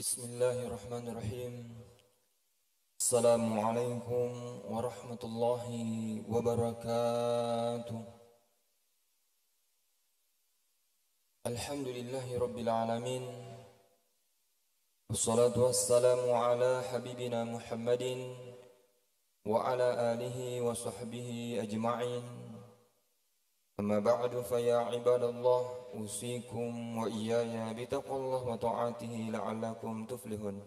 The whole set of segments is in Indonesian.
Bismillahirrahmanirrahim. Assalamualaikum warahmatullahi wabarakatuh. Alhamdulillahi rabbil alamin. Wassalatu wassalamu ala habibina Muhammadin wa ala alihi wa sahbihi ajma'in. Amma ba'du fa ya ibadallah usikum wa iyaya bitaqwallah wa ta'atihi la'allakum tuflihun.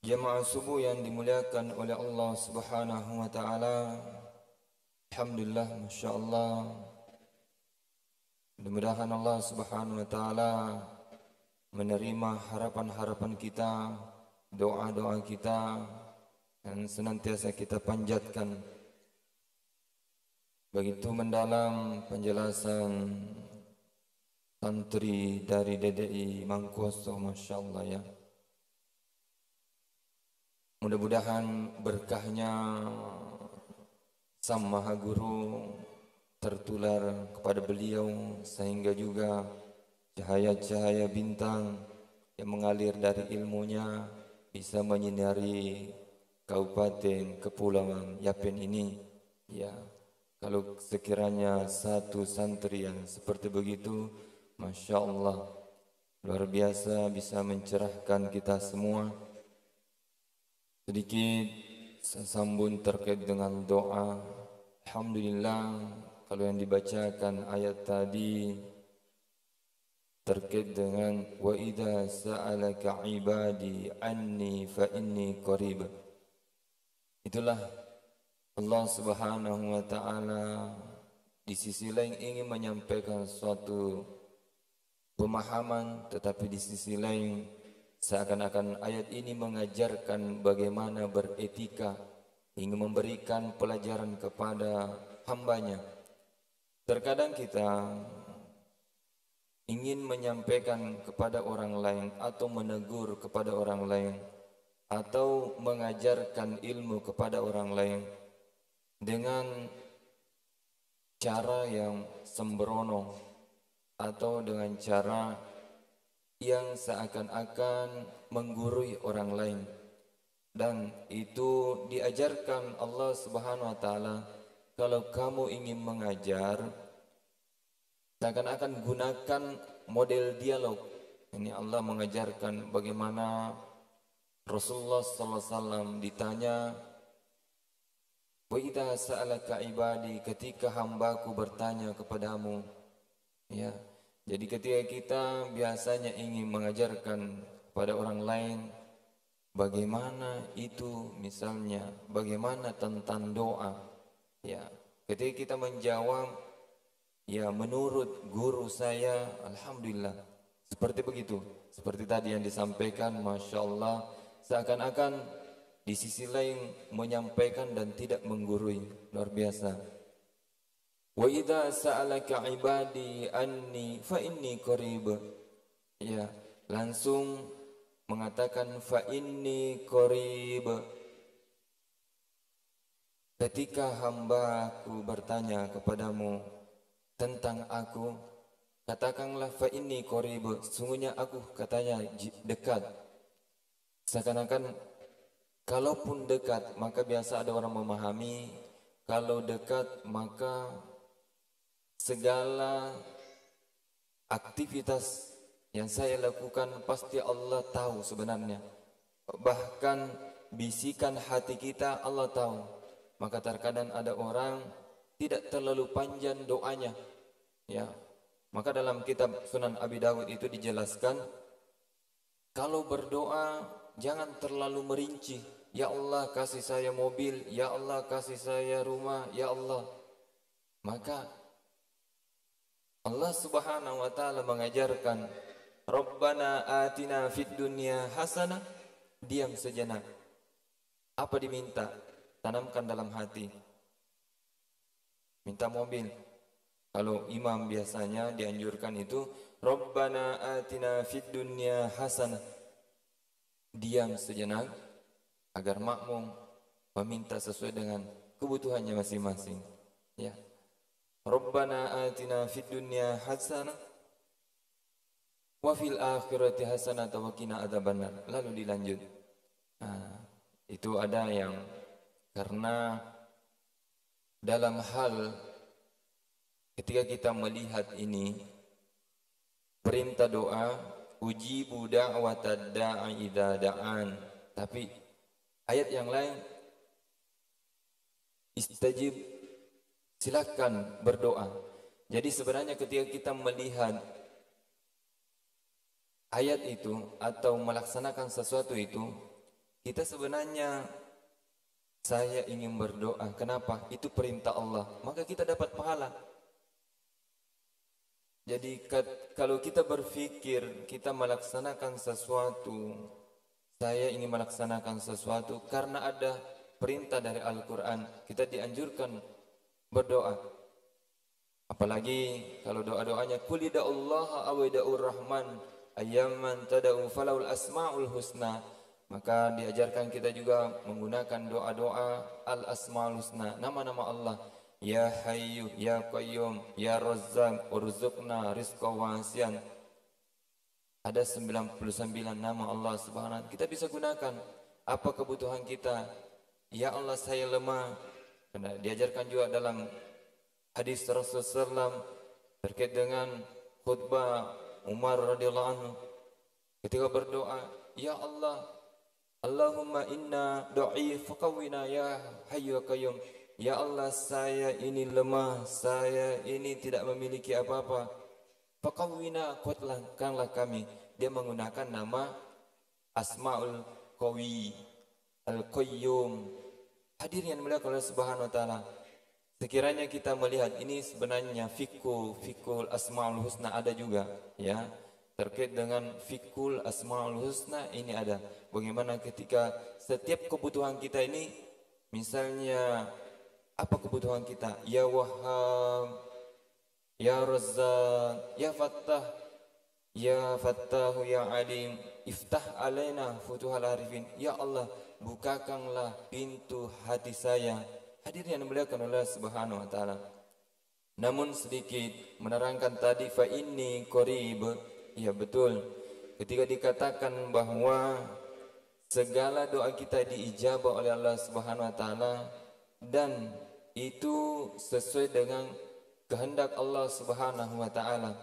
Jamaah subuh yang dimuliakan oleh Allah Subhanahu wa taala. Alhamdulillah, masyaallah. Mudah-mudahan Allah Subhanahu wa taala menerima harapan-harapan kita, doa-doa kita yang senantiasa kita panjatkan. Begitu mendalam penjelasan santri dari DDI Mangkuasto, Masya Allah ya. Mudah-mudahan berkahnya Sang Maha Guru tertular kepada beliau, sehingga juga cahaya-cahaya bintang yang mengalir dari ilmunya bisa menyinari Kabupaten Kepulauan Yapen ini ya. Kalau sekiranya satu santri yang seperti begitu, Masya Allah, luar biasa bisa mencerahkan kita semua. Sedikit sambung terkait dengan doa. Alhamdulillah, kalau yang dibacakan ayat tadi terkait dengan wa idza sa'alaka ibadi anni fa inni qarib. Itulah Allah Subhanahu wa taala di sisi lain ingin menyampaikan suatu pemahaman, tetapi di sisi lain seakan-akan ayat ini mengajarkan bagaimana beretika, ingin memberikan pelajaran kepada hambanya. Terkadang kita ingin menyampaikan kepada orang lain atau menegur kepada orang lain atau mengajarkan ilmu kepada orang lain dengan cara yang sembrono atau dengan cara yang seakan-akan menggurui orang lain, dan itu diajarkan Allah Subhanahu wa taala. Kalau kamu ingin mengajar, seakan-akan gunakan model dialog. Ini Allah mengajarkan bagaimana Rasulullah sallallahu alaihi wasallam ditanya, wa idza sa'alaka ibadi, ketika hambaku bertanya kepadamu ya. Jadi ketika kita biasanya ingin mengajarkan kepada orang lain bagaimana itu, misalnya bagaimana tentang doa ya, ketika kita menjawab ya menurut guru saya, alhamdulillah, seperti begitu, seperti tadi yang disampaikan, Masya Allah, seakan-akan di sisi lain menyampaikan dan tidak menggurui, luar biasa. Wa idza sa'alaka ibadi anni fa inni qarib. Ya, langsung mengatakan fa inni qarib. Ketika hambaku bertanya kepadamu tentang aku, katakanlah fa inni qarib, sungguhnya aku katanya dekat. Seakan-akan kalaupun dekat, maka biasa ada orang memahami, kalau dekat maka segala aktivitas yang saya lakukan pasti Allah tahu sebenarnya. Bahkan bisikan hati kita Allah tahu. Maka terkadang ada orang tidak terlalu panjang doanya ya. Maka dalam kitab Sunan Abi Dawud itu dijelaskan, kalau berdoa jangan terlalu merinci. Ya Allah kasih saya mobil, ya Allah kasih saya rumah, ya Allah. Maka Allah Subhanahu wa taala mengajarkan, Rabbana atina fid dunya hasanah. Diam sejenak. Apa diminta? Tanamkan dalam hati. Minta mobil. Kalau imam biasanya dianjurkan itu, Rabbana atina fid dunya hasanah. Diam sejenak agar makmum meminta sesuai dengan kebutuhannya masing-masing ya. Rabbana atina fid dunya hasanah wa fil akhirati hasanatan wa qina adzabannar. Lalu dilanjut. Nah, itu ada yang karena dalam hal ketika kita melihat ini perintah doa, ujibu da'watad da'i idza da'an. Tapi ayat yang lain istajib, silakan berdoa. Jadi sebenarnya ketika kita melihat ayat itu atau melaksanakan sesuatu itu, kita sebenarnya saya ingin berdoa. Kenapa? Itu perintah Allah. Maka kita dapat pahala. Jadi kalau kita berpikir kita melaksanakan sesuatu, saya ingin melaksanakan sesuatu karena ada perintah dari Al-Quran, kita dianjurkan berdoa. Apalagi kalau doa-doanya kulida Allah awida'ur rahman ayyaman tada'u falawul asma'ul husna. Maka diajarkan kita juga menggunakan doa-doa al-asma'ul husna, nama-nama Allah. Ya Hayyu, Ya Qayyum, Ya Razzaq, urzuqna rizqa wasian. Ada 99 nama Allah Subhanahu. Kita bisa gunakan apa kebutuhan kita. Ya Allah, saya lemah. Karena diajarkan juga dalam hadis Rasulullah SAW terkait dengan khutbah Umar radhiyallahu anhu ketika berdoa, Ya Allah, Allahumma inna du'i faqawina ya Hayyu ya Qayyum. Ya Allah, saya ini lemah, saya ini tidak memiliki apa-apa. Faqawwina, kuatkanlah kami. Dia menggunakan nama Asmaul Qawi, Al-Qayyum. Hadirin yang dimuliakan oleh Subhanahu wa taala. Sekiranya kita melihat ini sebenarnya fikul Asmaul Husna ada juga, ya. Terkait dengan fikul Asmaul Husna ini ada. Bagaimana ketika setiap kebutuhan kita ini, misalnya apa kebutuhan kita? Ya Wahhab, Ya Razzaq, Ya Fattah, Ya Fattahu, Ya Alim, iftah alaina futuhal arifin. Ya Allah, bukakanlah pintu hati saya. Hadirin yang dimuliakan oleh Subhanahu wa taala. Namun sedikit menerangkan tadi fa inni qarib. Ya betul. Ketika dikatakan bahwa segala doa kita diijabah oleh Allah Subhanahu wa taala dan itu sesuai dengan kehendak Allah Subhanahu wa taala.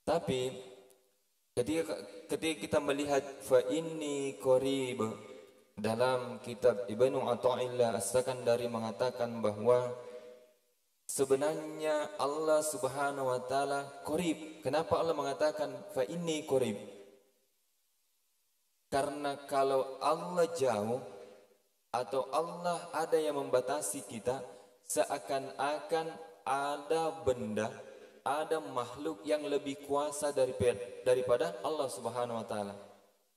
Tapi ketika kita melihat fa inni qarib dalam kitab Ibnu Athaillah As-Sakandari mengatakan bahwa sebenarnya Allah Subhanahu wa taala qarib. Kenapa Allah mengatakan fa inni qarib? Karena kalau Allah jauh atau Allah ada yang membatasi kita, seakan-akan ada benda, ada makhluk yang lebih kuasa daripada Allah Subhanahu wa taala.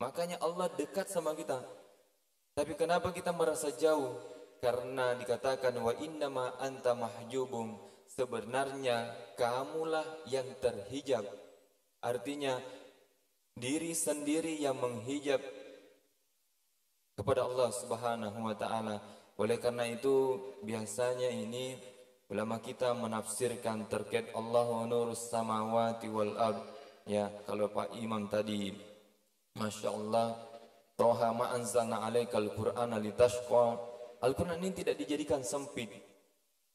Makanya Allah dekat sama kita. Tapi kenapa kita merasa jauh? Karena dikatakan wa innama anta mahjubum. Sebenarnya kamulah yang terhijab. Artinya diri sendiri yang menghijab kepada Allah Subhanahu wa taala. Oleh karena itu biasanya ini ulama kita menafsirkan terkait Allahu nurus samawati wal ard. Ya, kalau Pak Imam tadi Masya Allah, Toha ma anzalna alaikal qur'ana litashqa. Al-Quran ini tidak dijadikan sempit.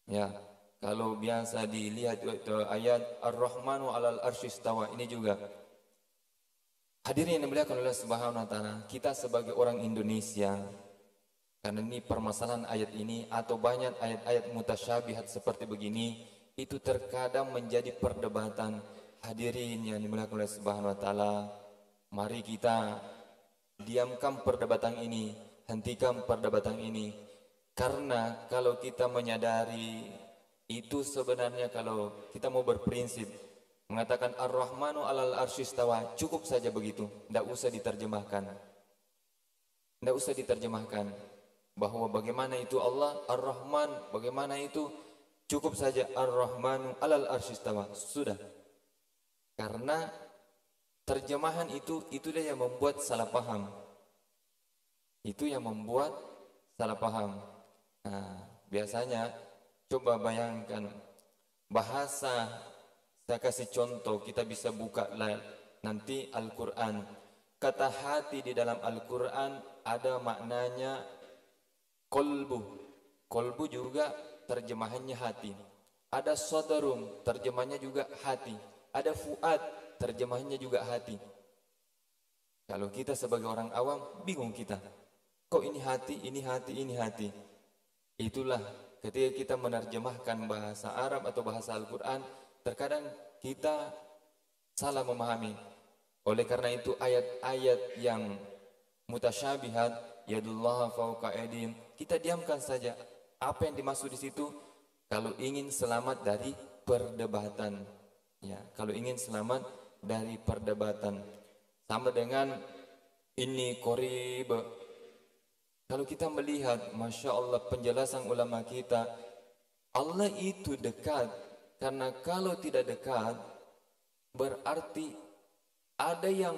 Ya, kalau biasa dilihat ayat Ar-Rahmanu alal arsyistawa ini juga. Hadirin yang dimuliakan oleh Subhanahu wa taala, kita sebagai orang Indonesia, karena ini permasalahan ayat ini atau banyak ayat-ayat mutasyabihat seperti begini, itu terkadang menjadi perdebatan. Hadirin yang dimuliakan oleh Subhanahu wa taala, mari kita diamkan perdebatan ini, hentikan perdebatan ini. Karena kalau kita menyadari itu sebenarnya kalau kita mau berprinsip mengatakan Ar-Rahmanu alal arsyistawa, cukup saja begitu, tidak usah diterjemahkan. Tidak usah diterjemahkan bahwa bagaimana itu Allah Ar-Rahman, bagaimana itu, cukup saja Ar-Rahmanu alal arsyistawa, sudah. Karena terjemahan itu dia yang membuat salah paham. Itu yang membuat salah paham. Nah, biasanya coba bayangkan bahasa. Saya kasih contoh, kita bisa buka nanti Al-Quran. Kata hati di dalam Al-Quran ada maknanya kolbu. Kolbu juga terjemahannya hati. Ada sodarum, terjemahannya juga hati. Ada fuad, terjemahannya juga hati. Kalau kita sebagai orang awam, bingung kita. Kok ini hati, ini hati, ini hati. Itulah ketika kita menerjemahkan bahasa Arab atau bahasa Al-Quran, terkadang kita salah memahami. Oleh karena itu ayat-ayat yang mutasyabihat, yadullah fauqa aydihim, kita diamkan saja. Apa yang dimaksud di situ? Kalau ingin selamat dari perdebatan, ya, kalau ingin selamat dari perdebatan, sama dengan ini qarib. Kalau kita melihat, masya Allah, penjelasan ulama kita, Allah itu dekat, karena kalau tidak dekat berarti ada yang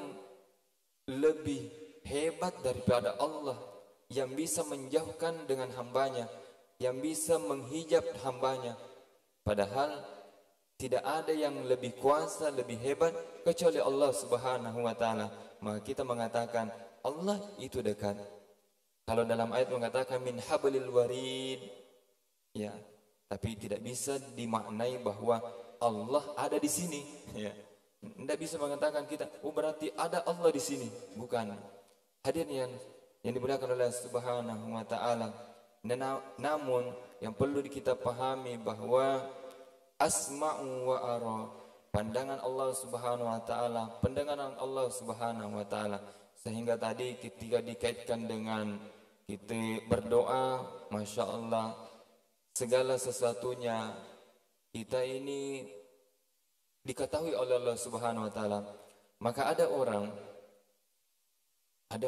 lebih hebat daripada Allah yang bisa menjauhkan dengan hambanya, yang bisa menghijab hambanya. Padahal tidak ada yang lebih kuasa, lebih hebat kecuali Allah Subhanahu wa taala. Maka kita mengatakan Allah itu dekat. Kalau dalam ayat mengatakan min hablil warid, ya, tapi tidak bisa dimaknai bahwa Allah ada di sini, ya. Tidak bisa mengatakan kita, oh berarti ada Allah di sini. Bukan. Hadirin yang dimuliakan oleh Subhanahu wa taala. Namun yang perlu kita pahami bahwa asma'u wa ara, pandangan Allah Subhanahu wa taala, pandangan Allah Subhanahu wa taala. Sehingga tadi ketika dikaitkan dengan kita berdoa, masya Allah, segala sesuatunya kita ini diketahui oleh Allah Subhanahu wa taala. Maka ada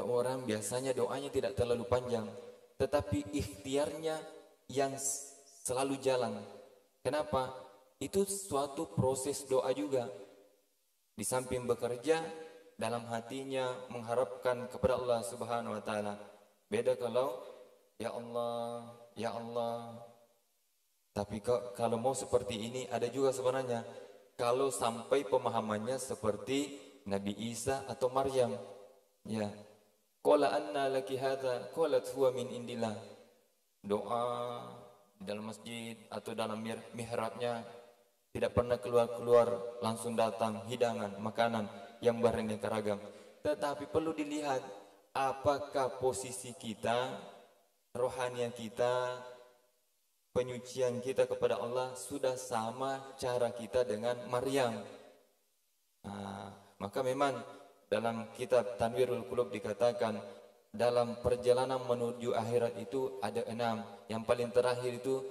orang biasanya doanya tidak terlalu panjang, tetapi ikhtiarnya yang selalu jalan. Kenapa? Itu suatu proses doa juga. Di samping bekerja, dalam hatinya mengharapkan kepada Allah Subhanahu wa taala. Beda kalau ya Allah, ya Allah. Tapi kalau mau seperti ini ada juga sebenarnya. Kalau sampai pemahamannya seperti Nabi Isa atau Maryam, ya. Qala anna laki hadza? Qalat huwa min indillah. Doa di dalam masjid atau dalam mihrabnya tidak pernah keluar-keluar, langsung datang hidangan, makanan yang beraneka ragam. Tetapi perlu dilihat apakah posisi kita, rohania kita, penyucian kita kepada Allah sudah sama cara kita dengan Maryam. Maka memang dalam kitab Tanwirul Qulub dikatakan dalam perjalanan menuju akhirat itu ada 6. Yang paling terakhir itu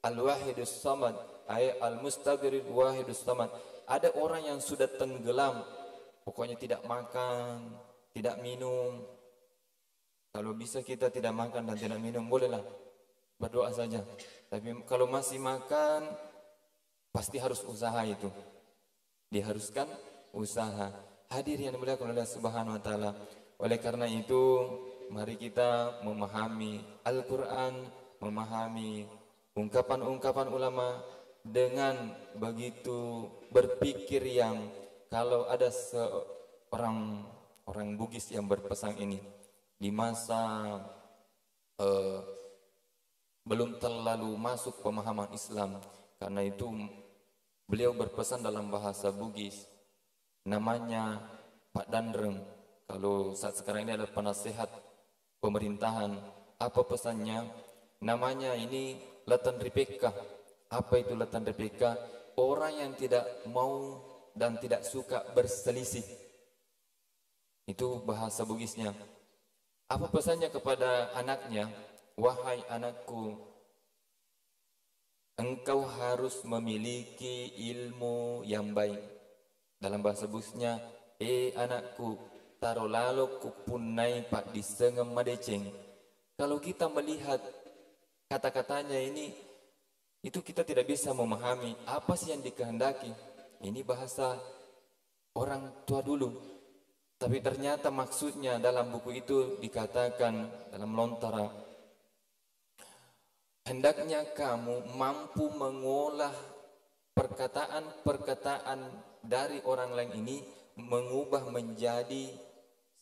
Al-Wahidus Samad, Al-Mustaghfir Wahidus Samad. Ada orang yang sudah tenggelam, pokoknya tidak makan, tidak minum. Kalau bisa kita tidak makan dan tidak minum, bolehlah berdoa saja. Tapi kalau masih makan, pasti harus usaha itu. Diharuskan usaha. Hadir yang dimuliakan oleh Subhanahu wa taala. Oleh karena itu, mari kita memahami Al-Qur'an, memahami ungkapan-ungkapan ulama dengan begitu berpikir yang kalau ada seorang orang Bugis yang berpesan ini di masa belum terlalu masuk pemahaman Islam, karena itu beliau berpesan dalam bahasa Bugis, namanya Pak Dandreng. Kalau saat sekarang ini adalah penasehat pemerintahan. Apa pesannya? Namanya ini Latan Ripeka. Apa itu Latan Ripeka? Orang yang tidak mau dan tidak suka berselisih. Itu bahasa Bugisnya. Apa pesannya kepada anaknya? Wahai anakku, engkau harus memiliki ilmu yang baik. Dalam bahasa Bugisnya, anakku, taro lalo kupunai pak disengem madeceng. Kalau kita melihat kata-katanya ini, itu kita tidak bisa memahami apa sih yang dikehendaki. Ini bahasa orang tua dulu. Tapi ternyata maksudnya dalam buku itu dikatakan dalam lontara, hendaknya kamu mampu mengolah perkataan-perkataan dari orang lain ini mengubah menjadi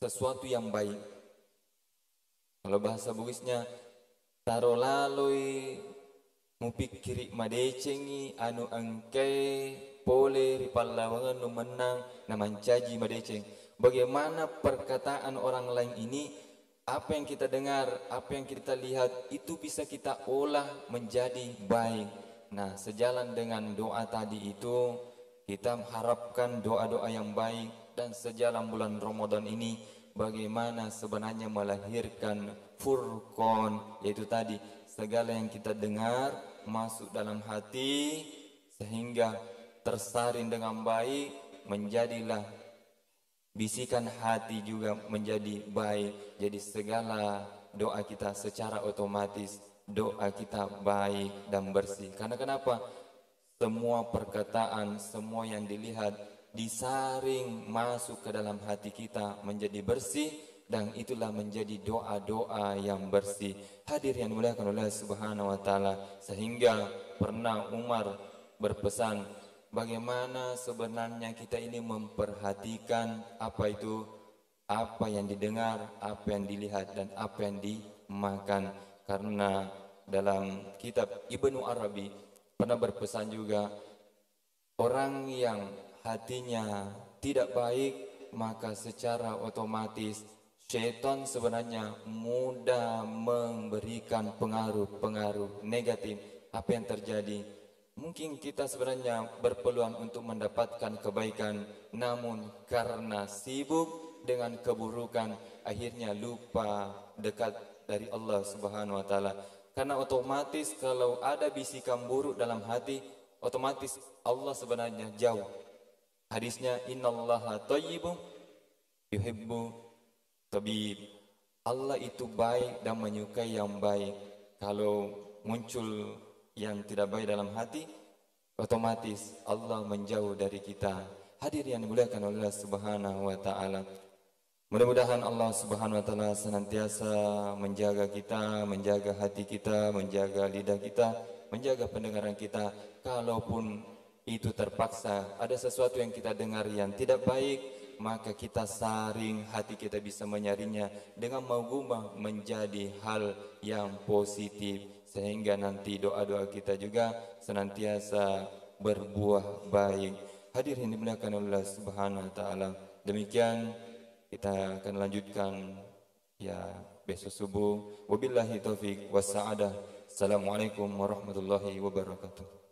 sesuatu yang baik. Kalau bahasa Bugisnya, taro laloi mupikiri madecengi anu angkai pole ripallawangan nu menang namancaji madeceng. Bagaimana perkataan orang lain ini, apa yang kita dengar, apa yang kita lihat, itu bisa kita olah menjadi baik. Nah, sejalan dengan doa tadi itu, kita mengharapkan doa-doa yang baik. Dan sejalan bulan Ramadan ini, bagaimana sebenarnya melahirkan furqan, yaitu tadi, segala yang kita dengar masuk dalam hati, sehingga tersaring dengan baik, menjadilah bisikan hati juga menjadi baik. Jadi segala doa kita secara otomatis doa kita baik dan bersih. Karena kenapa? Semua perkataan, semua yang dilihat disaring masuk ke dalam hati kita menjadi bersih, dan itulah menjadi doa-doa yang bersih. Hadir yang dimuliakan oleh Subhanahu wa taala, sehingga pernah Umar berpesan, bagaimana sebenarnya kita ini memperhatikan apa itu, apa yang didengar, apa yang dilihat, dan apa yang dimakan. Karena dalam kitab Ibnu Arabi pernah berpesan juga, orang yang hatinya tidak baik, maka secara otomatis syaitan sebenarnya mudah memberikan pengaruh-pengaruh negatif. Apa yang terjadi? Mungkin kita sebenarnya berpeluang untuk mendapatkan kebaikan, namun karena sibuk dengan keburukan, akhirnya lupa dekat dari Allah Subhanahu wa taala. Karena otomatis kalau ada bisikan buruk dalam hati, otomatis Allah sebenarnya jauh. Hadisnya, innallaha thayyibun yuhibbu tabib. Allah itu baik dan menyukai yang baik. Kalau muncul yang tidak baik dalam hati, otomatis Allah menjauh dari kita. Hadir yang dimuliakan oleh Allah Subhanahu wa taala. Mudah-mudahan Allah Subhanahu wa taala senantiasa menjaga kita, menjaga hati kita, menjaga lidah kita, menjaga pendengaran kita. Kalaupun itu terpaksa ada sesuatu yang kita dengar yang tidak baik, maka kita saring, hati kita bisa menyaringnya dengan mengubah menjadi hal yang positif, sehingga nanti doa-doa kita juga senantiasa berbuah baik. Hadirin dimuliakan Allah Subhanahu wa taala. Demikian kita akan lanjutkan ya besok subuh. Wabillahi taufik was sa'adah. Assalamualaikum warahmatullahi wabarakatuh.